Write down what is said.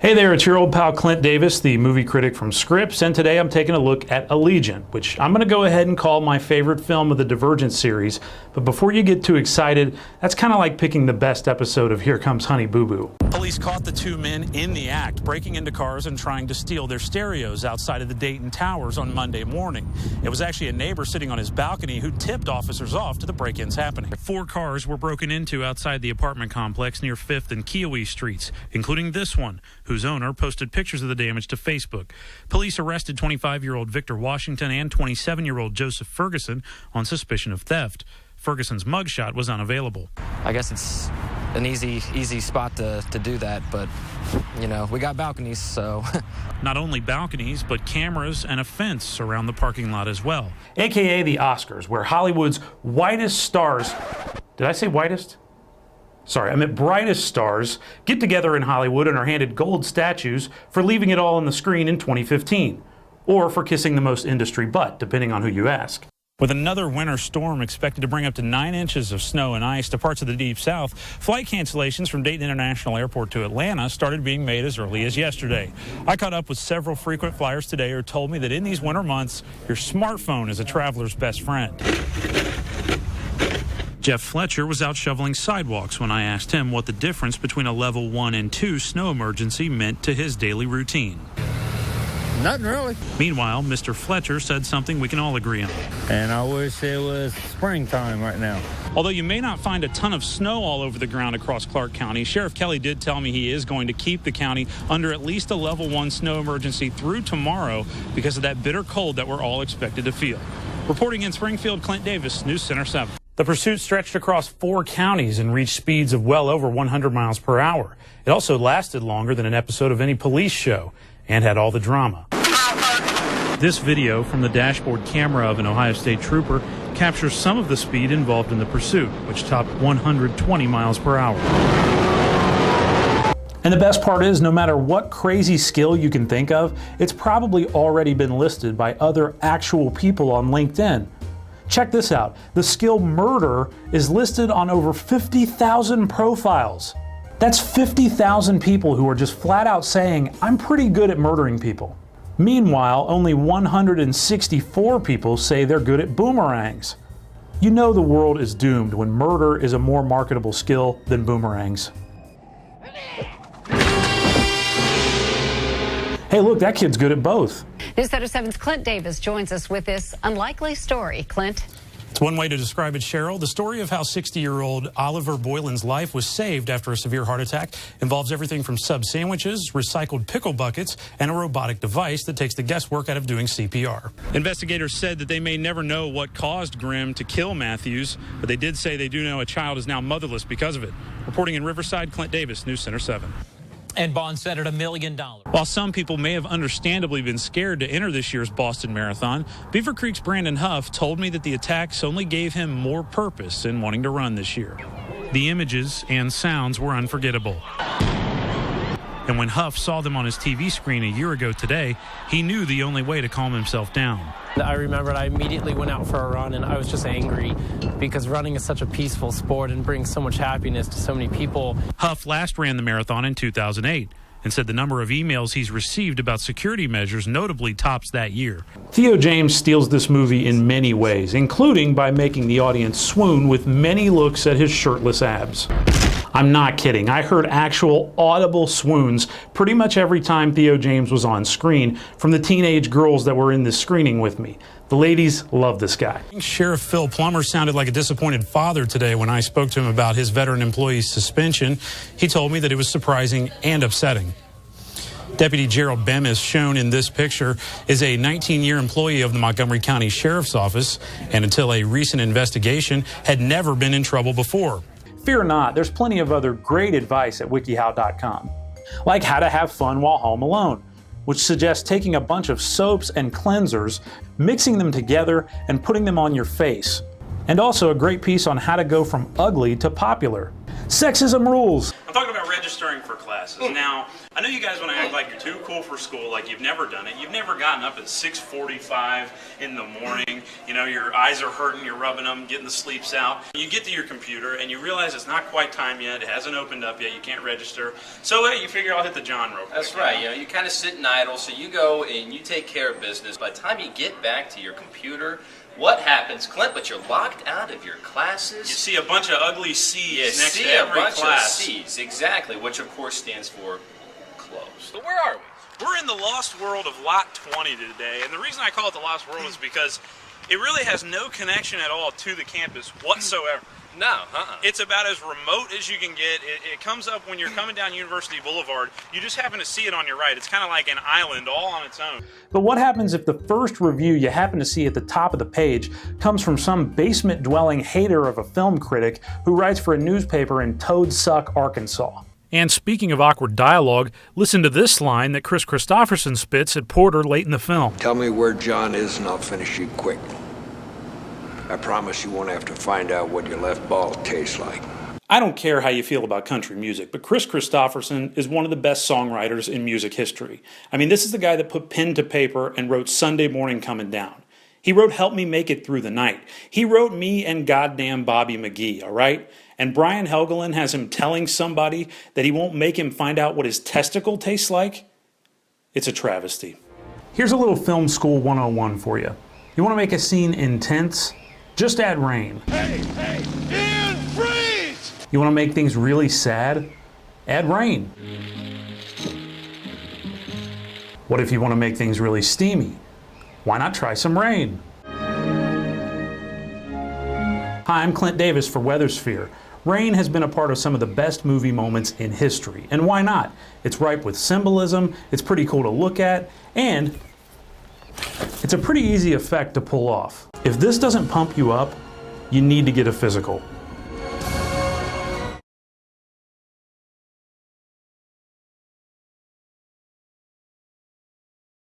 Hey there, it's your old pal Clint Davis, the movie critic from Scripps, and today I'm taking a look at Allegiant, which I'm going to go ahead and call my favorite film of the Divergent series. But before you get too excited, that's kind of like picking the best episode of Here Comes Honey Boo Boo. Police caught the two men in the act, breaking into cars and trying to steal their stereos outside of the Dayton Towers on Monday morning. It was actually a neighbor sitting on his balcony who tipped officers off to the break-ins happening. 4 cars were broken into outside the apartment complex near 5th and Kiowee Streets, including this one, whose owner posted pictures of the damage to Facebook. Police arrested 25-year-old Victor Washington and 27-year-old Joseph Ferguson on suspicion of theft. Ferguson's mugshot was unavailable. I guess it's an easy spot to do that, but, you know, we got balconies, so. Not only balconies, but cameras and a fence around the parking lot as well. AKA the Oscars, where Hollywood's whitest stars, did I say whitest? Sorry, I meant brightest stars get together in Hollywood and are handed gold statues for leaving it all on the screen in 2015, or for kissing the most industry butt, depending on who you ask. With another winter storm expected to bring up to 9 inches of snow and ice to parts of the Deep South, flight cancellations from Dayton International Airport to Atlanta started being made as early as yesterday. I caught up with several frequent flyers today who told me that in these winter months, your smartphone is a traveler's best friend. Jeff Fletcher was out shoveling sidewalks when I asked him what the difference between a level 1 and 2 snow emergency meant to his daily routine. Nothing really. Meanwhile, Mr. Fletcher said something we can all agree on. And I wish it was springtime right now. Although you may not find a ton of snow all over the ground across Clark County, Sheriff Kelly did tell me he is going to keep the county under at least a level 1 snow emergency through tomorrow because of that bitter cold that we're all expected to feel. Reporting in Springfield, Clint Davis, News Center 7. The pursuit stretched across 4 counties and reached speeds of well over 100 miles per hour. It also lasted longer than an episode of any police show and had all the drama. This video from the dashboard camera of an Ohio State trooper captures some of the speed involved in the pursuit, which topped 120 miles per hour. And the best part is, no matter what crazy skill you can think of, it's probably already been listed by other actual people on LinkedIn. Check this out. The skill murder is listed on over 50,000 profiles. That's 50,000 people who are just flat out saying, I'm pretty good at murdering people. Meanwhile, only 164 people say they're good at boomerangs. You know the world is doomed when murder is a more marketable skill than boomerangs. Hey, look, that kid's good at both. News Center 7's Clint Davis joins us with this unlikely story. Clint? It's one way to describe it, Cheryl. The story of how 60-year-old Oliver Boylan's life was saved after a severe heart attack involves everything from sub sandwiches, recycled pickle buckets, and a robotic device that takes the guesswork out of doing CPR. Investigators said that they may never know what caused Grimm to kill Matthews, but they did say they do know a child is now motherless because of it. Reporting in Riverside, Clint Davis, News Center 7. And bond set at $1 million. While some people may have understandably been scared to enter this year's Boston Marathon, Beaver Creek's Brandon Huff told me that the attacks only gave him more purpose in wanting to run this year. The images and sounds were unforgettable. And when Huff saw them on his TV screen a year ago today, he knew the only way to calm himself down. I remembered I immediately went out for a run, and I was just angry because running is such a peaceful sport and brings so much happiness to so many people. Huff last ran the marathon in 2008 and said the number of emails he's received about security measures notably tops that year. Theo James steals this movie in many ways, including by making the audience swoon with many looks at his shirtless abs. I'm not kidding. I heard actual audible swoons pretty much every time Theo James was on screen from the teenage girls that were in this screening with me. The ladies love this guy. Sheriff Phil Plummer sounded like a disappointed father today when I spoke to him about his veteran employee's suspension. He told me that it was surprising and upsetting. Deputy Gerald Bemis, shown in this picture, is a 19-year employee of the Montgomery County Sheriff's Office, and until a recent investigation, had never been in trouble before. Fear not, there's plenty of other great advice at wikihow.com, like how to have fun while home alone, which suggests taking a bunch of soaps and cleansers, mixing them together, and putting them on your face. And also a great piece on how to go from ugly to popular. Sexism rules. I'm talking about registering for classes. Now, I know you guys want to act like you're too cool for school, like you've never done it. You've never gotten up at 6:45 in the morning. You know, your eyes are hurting, you're rubbing them, getting the sleeps out. You get to your computer and you realize it's not quite time yet. It hasn't opened up yet. You can't register. So you figure I'll hit the John real quick. That's right. You know, you kind of sit and idle, so you go and you take care of business. By the time you get back to your computer, what happens, Clint? But you're locked out of your classes. You see a bunch of ugly C's next to see every a bunch class. of C's, exactly, which of course stands for closed. So where are we? We're in the lost world of Lot 20 today, and the reason I call it the lost world is because it really has no connection at all to the campus whatsoever. No, It's about as remote as you can get. It comes up when you're coming down University Boulevard. You just happen to see it on your right. It's kind of like an island all on its own. But what happens if the first review you happen to see at the top of the page comes from some basement-dwelling hater of a film critic who writes for a newspaper in Toadsuck, Arkansas? And speaking of awkward dialogue, listen to this line that Chris Christopherson spits at Porter late in the film. Tell me where John is and I'll finish you quick. I promise you won't have to find out what your left ball tastes like. I don't care how you feel about country music, but Chris Christopherson is one of the best songwriters in music history. I mean, this is the guy that put pen to paper and wrote Sunday Morning Coming Down. He wrote Help Me Make It Through the Night. He wrote Me and Goddamn Bobby McGee, all right? And Brian Helgeland has him telling somebody that he won't make him find out what his testicle tastes like? It's a travesty. Here's a little film school 101 for you. You want to make a scene intense? Just add rain. Hey, Ian, freeze! You want to make things really sad? Add rain. What if you want to make things really steamy? Why not try some rain? Hi, I'm Clint Davis for Weathersphere. Rain has been a part of some of the best movie moments in history, and why not? It's ripe with symbolism, it's pretty cool to look at, and it's a pretty easy effect to pull off. If this doesn't pump you up, you need to get a physical.